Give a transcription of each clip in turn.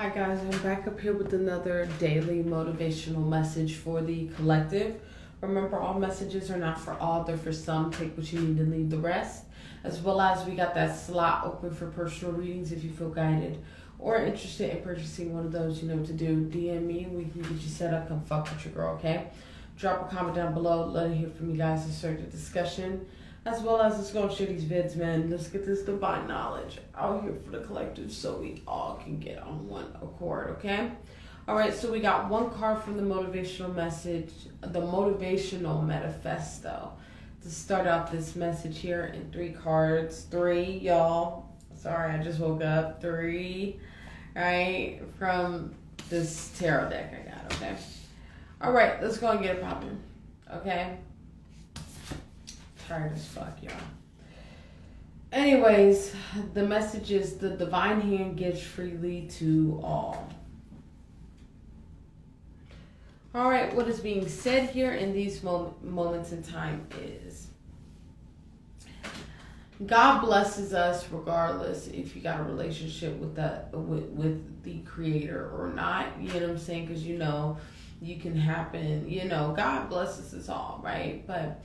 Hi guys, I'm back up here with another daily motivational message for the collective. Remember, all messages are not for all, they're for some. Take what you need and leave the rest. As well as we got that slot open for personal readings if you feel guided or interested in purchasing one of those. You know what to do. DM me, we can get you set up. Come fuck with your girl, okay? Drop a comment down below. Let me hear from you guys to start the discussion. As well as let's go and share these vids, man. Let's get this divine knowledge out here for the collective so we all can get on one accord, okay? All right, so we got one card from the motivational message, the motivational manifesto. To start out this message here in 3 cards. 3, y'all. Sorry, I just woke up. 3, right? From this tarot deck I got, okay? All right, let's go and get it popping, okay? Tired as fuck, y'all. Anyways, the message is the divine hand gives freely to all. All right, what is being said here in these moments in time is God blesses us regardless if you got a relationship with with the creator or not. You know what I'm saying? Because you can happen, God blesses us all, right? But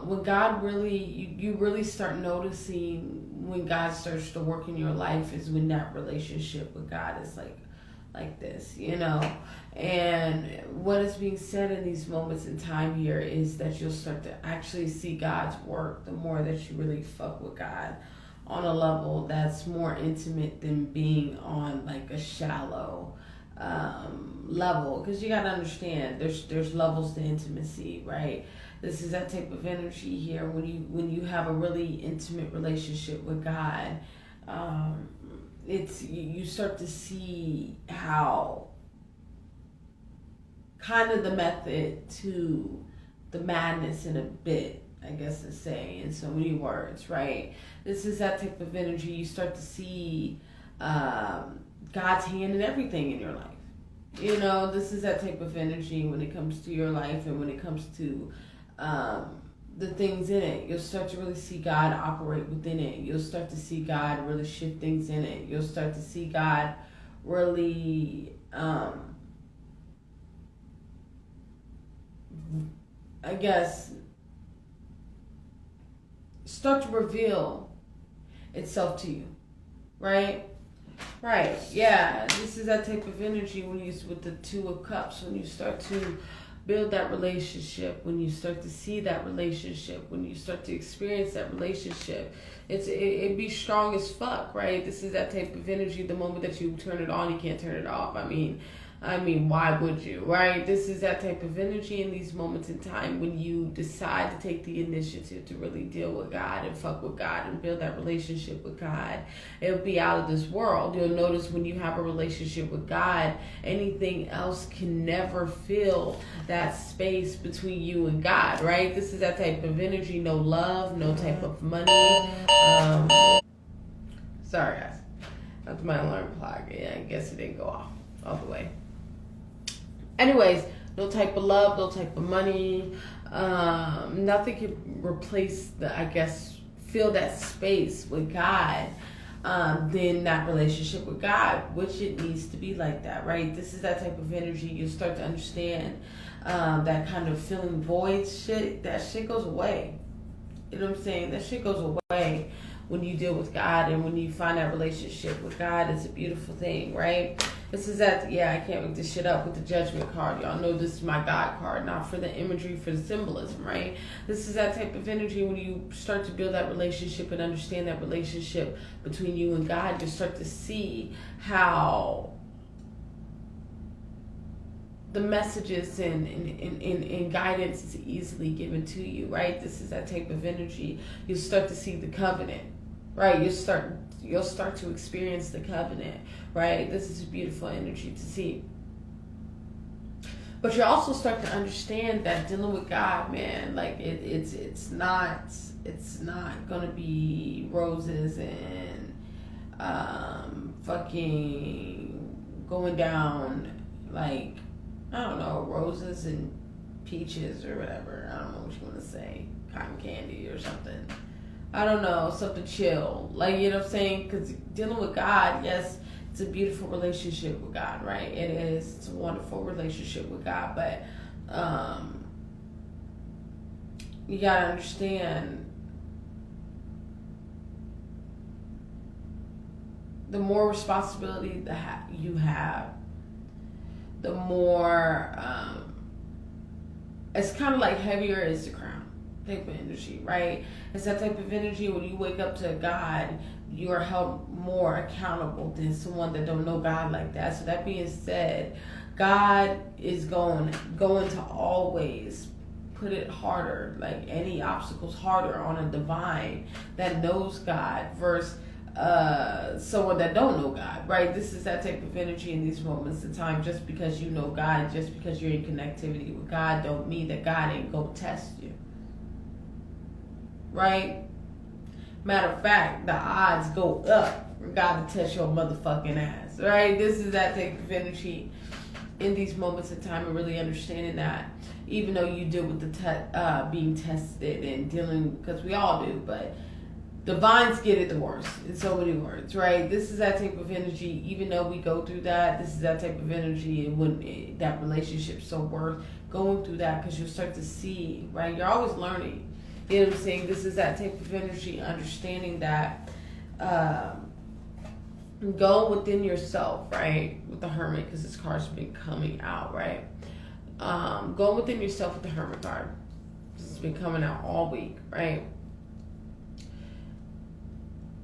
when God really, you really start noticing when God starts to work in your life is when that relationship with God is like this, And what is being said in these moments in time here is that you'll start to actually see God's work the more that you really fuck with God on a level that's more intimate than being on like a shallow level. Because you got to understand there's levels to intimacy, right? This is that type of energy here when you have a really intimate relationship with God. It's you start to see how kind of the method to the madness in a bit, I guess to say, in so many words, right? This is that type of energy. You start to see God's hand in everything in your life. This is that type of energy when it comes to your life and when it comes to the things in it. You'll start to really see God operate within it. You'll start to see God really shift things in it. You'll start to see God really I guess start to reveal itself to you, right? Right, yeah. This is that type of energy when you, with the 2 of Cups, when you start to build that relationship, when you start to see that relationship, when you start to experience that relationship, it be strong as fuck, right? This is that type of energy. The moment that you turn it on, you can't turn it off. I mean, why would you, right? This is that type of energy in these moments in time when you decide to take the initiative to really deal with God and fuck with God and build that relationship with God. It'll be out of this world. You'll notice when you have a relationship with God, anything else can never fill that space between you and God, right? This is that type of energy. No love, no type of money. Sorry, guys. That's my alarm clock. Yeah, I guess it didn't go off all the way. Anyways, no type of love, no type of money. Nothing can replace fill that space with God. Then that relationship with God, which it needs to be like that, right? This is that type of energy. You start to understand that kind of filling voids shit. That shit goes away. You know what I'm saying? That shit goes away when you deal with God and when you find that relationship with God. It's a beautiful thing, right? This is I can't make this shit up with the Judgment card. Y'all know this is my God card, not for the imagery, for the symbolism, right? This is that type of energy when you start to build that relationship and understand that relationship between you and God. You start to see how the messages and guidance is easily given to you, right? This is that type of energy. You start to see the covenant, right? You'll start to experience the covenant, right? This is a beautiful energy to see. But you also start to understand that dealing with God, man, like it's not gonna be roses and fucking going down like, I don't know, roses and peaches or whatever. I don't know what you want to say, cotton candy or something. I don't know, something chill. Like, you know what I'm saying? Because dealing with God, yes, It's a beautiful relationship with God, right? It is. It's a wonderful relationship with God, but you gotta understand, the more responsibility that you have, the more it's kind of like heavier is the crown type of energy, right? It's that type of energy when you wake up to God, you are held more accountable than someone that don't know God like that. So that being said, God is going to always put it harder, like any obstacles harder on a divine that knows God versus someone that don't know God, right? This is that type of energy in these moments of time. Just because you know God, just because you're in connectivity with God, don't mean that God ain't gonna test you, right? Matter of fact, the odds go up for God to test your motherfucking ass, right? This is that type of energy in these moments of time, and really understanding that, even though you deal with the being tested and dealing, because we all do, but divines get it the worst in so many words, right? This is that type of energy. Even though we go through that, this is that type of energy, and when that relationship's so worth going through that, because you'll start to see, right? You're always learning. You know what I'm saying? This is that type of energy, understanding that go within yourself, right? With the Hermit, because this card's been coming out, right? Go within yourself with the Hermit card. This has been coming out all week, right?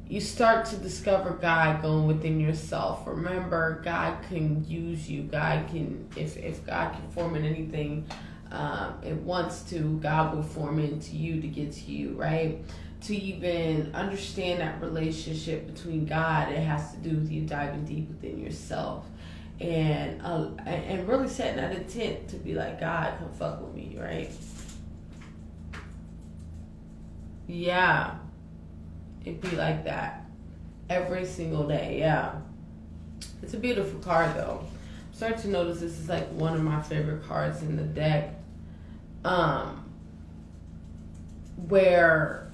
You start to discover God going within yourself. Remember, God can use you. God can, if God can form in anything it wants to, God will form into you to get to you, right? To even understand that relationship between God, it has to do with you diving deep within yourself. And really setting that intent to be like, God, come fuck with me, right? Yeah. It'd be like that every single day, yeah. It's a beautiful card, though. I'm starting to notice this is like one of my favorite cards in the deck. Where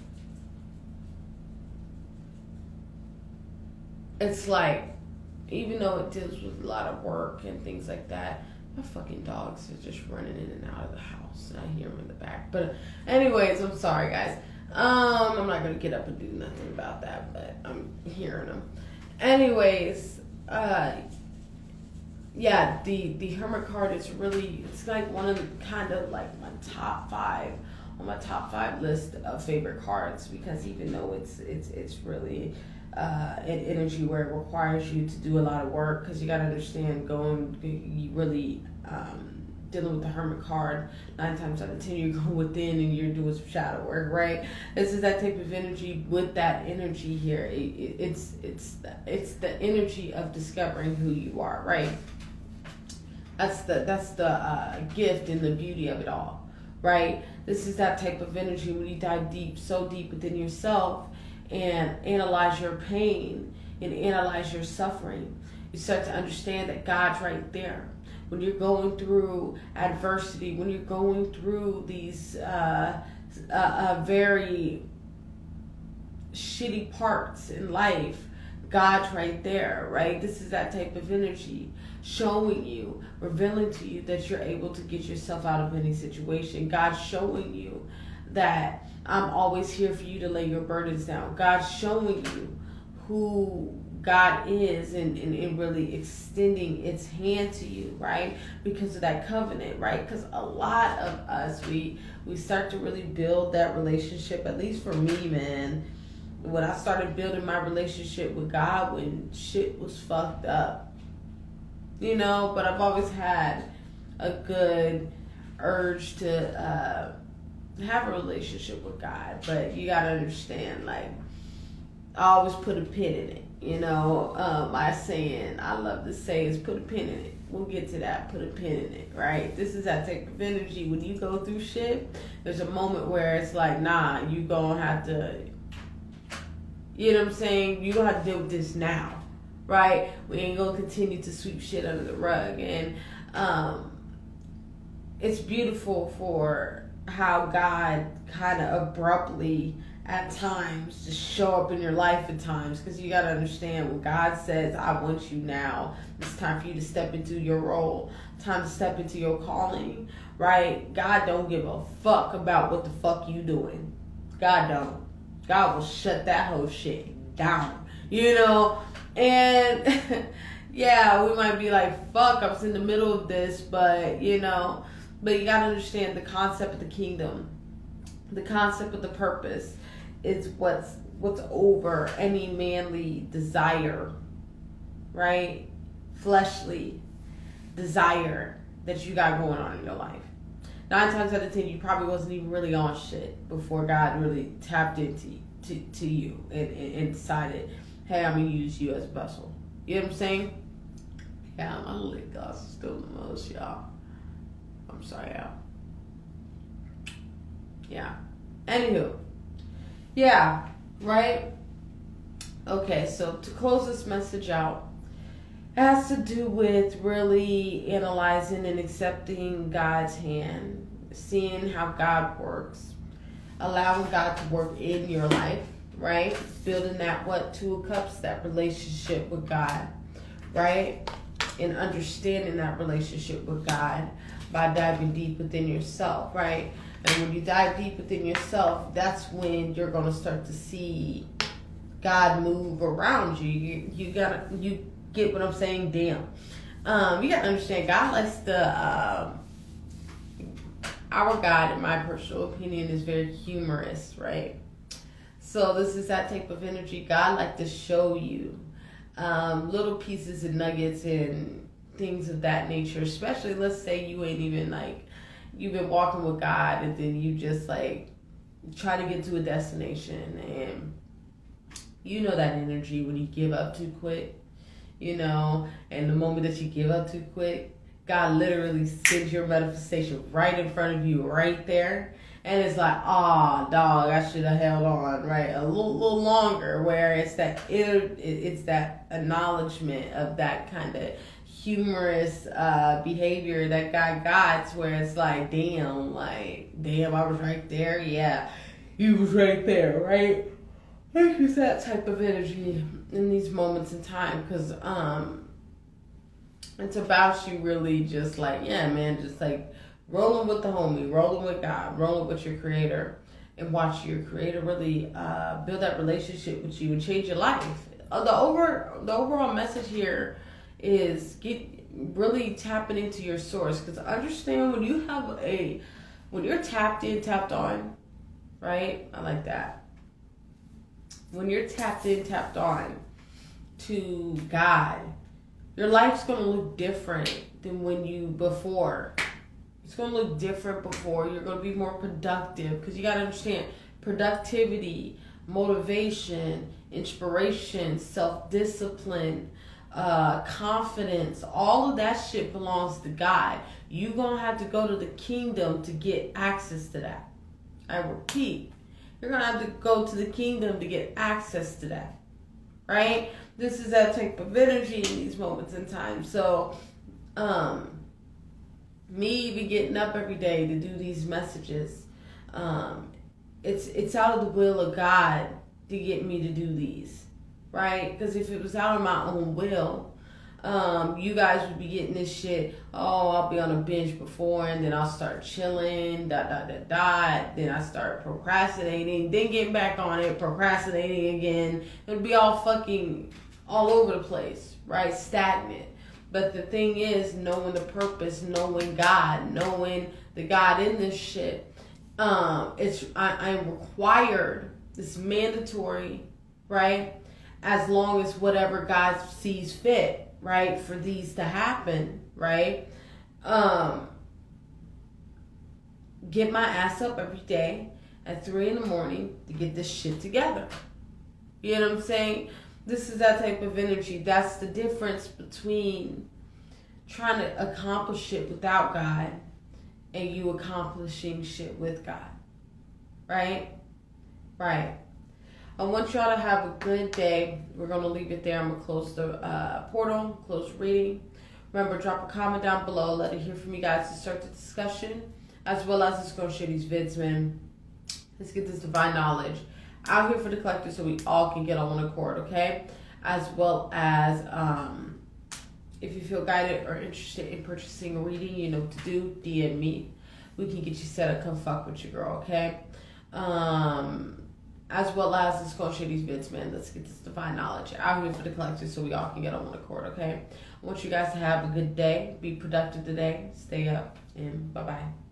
it's like, even though it deals with a lot of work and things like that, my fucking dogs are just running in and out of the house. I hear them in the back. But anyways, I'm sorry, guys. I'm not going to get up and do nothing about that, but I'm hearing them. Anyways, yeah, the Hermit card is really, it's like one of the kind of like my top 5 on my top 5 list of favorite cards, because even though it's really an energy where it requires you to do a lot of work, because you got to understand, you really dealing with the Hermit card, 9 times out of 10 you're going within and you're doing some shadow work, right? This is that type of energy. With that energy here, it's the energy of discovering who you are, right? That's the gift and the beauty of it all, right? This is that type of energy when you dive deep, so deep within yourself, and analyze your pain and analyze your suffering. You start to understand that God's right there. When you're going through adversity, when you're going through these very shitty parts in life, God's right there, right? This is that type of energy, showing you, revealing to you that you're able to get yourself out of any situation. God's showing you that I'm always here for you to lay your burdens down. God's showing you who God is, and really extending its hand to you, right? Because of that covenant, right? Because a lot of us, we start to really build that relationship, at least for me, man. When I started building my relationship with God, when shit was fucked up, you know, but I've always had a good urge to have a relationship with God. But you gotta understand, like, I always put a pin in it. You know, my saying, I love to say, is put a pin in it. We'll get to that. Put a pin in it, right? This is that type of energy. When you go through shit, there's a moment where it's like, nah, you gonna have to, you know what I'm saying? You gonna have to deal with this now, right? We ain't gonna continue to sweep shit under the rug. And it's beautiful for how God kind of abruptly at times, just show up in your life at times, because you got to understand when God says, I want you now, it's time for you to step into your role, time to step into your calling, right? God don't give a fuck about what the fuck you doing. God don't. God will shut that whole shit down, you know? And yeah, we might be like, fuck, I was in the middle of this, but you know, but you got to understand the concept of the kingdom, the concept of the purpose is what's over any manly desire, right? Fleshly desire that you got going on in your life. 9 times out of 10, you probably wasn't even really on shit before God really tapped into to you and decided, hey, I'm gonna use you as a vessel. You know what I'm saying? Yeah, my lip gloss is still the most, y'all. I'm sorry, y'all. Yeah. Anywho. Yeah, right? Okay, so to close this message out, it has to do with really analyzing and accepting God's hand, seeing how God works, allowing God to work in your life, right? Building that 2 of Cups, that relationship with God, right? And understanding that relationship with God by diving deep within yourself, right? And when you dive deep within yourself, that's when you're going to start to see God move around you. You get what I'm saying? Damn. You got to understand, God likes to, our God, in my personal opinion, is very humorous, right? So this is that type of energy. God likes to show you little pieces and nuggets and things of that nature, especially, let's say you ain't even like, you've been walking with God and then you just like try to get to a destination, and you know that energy when you give up too quick, you know, and the moment that you give up too quick, God literally sends your manifestation right in front of you, right there. And it's like, dog, I should have held on, right, a little longer. Where it's that acknowledgement of that kind of humorous behavior that God got, where it's like, damn, I was right there. Yeah, you was right there, right? It's that type of energy in these moments in time, because it's about you really just like, yeah, man, just like rolling with the homie, rolling with God, rolling with your creator, and watch your creator really build that relationship with you and change your life. The overall message here is really tapping into your source, because understand when you're tapped in, tapped on, right? I like that. When you're tapped in, tapped on to God, your life's going to look different than before. It's going to look different before. You're going to be more productive, because you got to understand productivity, motivation, inspiration, self-discipline, confidence, all of that shit belongs to God. You're going to have to go to the kingdom to get access to that. I repeat, you're going to have to go to the kingdom to get access to that, right? This is that type of energy in these moments in time. So, me even getting up every day to do these messages, it's out of the will of God to get me to do these, right? Because if it was out of my own will, you guys would be getting this shit. Oh, I'll be on a binge before, and then I'll start chilling, then I start procrastinating, then getting back on it, procrastinating again. It would be all fucking all over the place, right? Stagnant. But the thing is, knowing the purpose, knowing God, knowing the God in this shit, I'm required. It's mandatory, right? As long as whatever God sees fit, right, for these to happen, right? Get my ass up every day at 3 a.m. to get this shit together. You know what I'm saying? This is that type of energy. That's the difference between trying to accomplish shit without God and you accomplishing shit with God. Right? Right. I want y'all to have a good day. We're going to leave it there. I'm going to close the portal, close reading. Remember, drop a comment down below. Let it hear from you guys to start the discussion. As well as, let's go share these vids, man. Let's get this divine knowledge Out here for the collective so we all can get on one accord, okay? As well as if you feel guided or interested in purchasing a reading, you know what to do, DM me. We can get you set up, come fuck with your girl, okay? As well as, let's go share these vids, man. Let's get this divine knowledge out here for the collective so we all can get on one accord, okay? I want you guys to have a good day. Be productive today. Stay up, and bye-bye.